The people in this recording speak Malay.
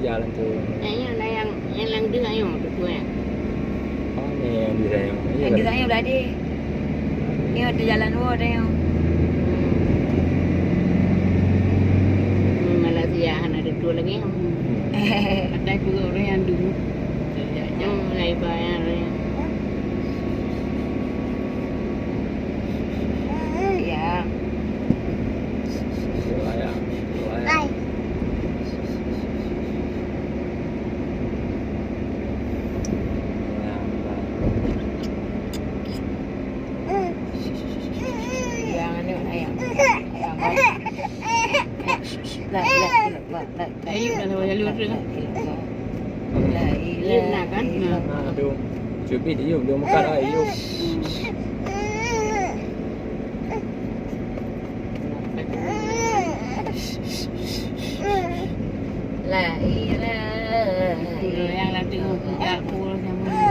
jalan tu. Yang lang dia ayo tu ya. Oh ni yang di saya. Yang di saya berada. Ni ada jalan luar dah yang. Malaysia ada dua lagi. Ada juga orang yang dulu. Mulai bayar ya. Ya. Layak. Jangan ni ayam. Ayo kalau jalur tu. Iya nak kan? Aduh. Cubi dia belum makan ayo. La ilaha Yang nanti aku sama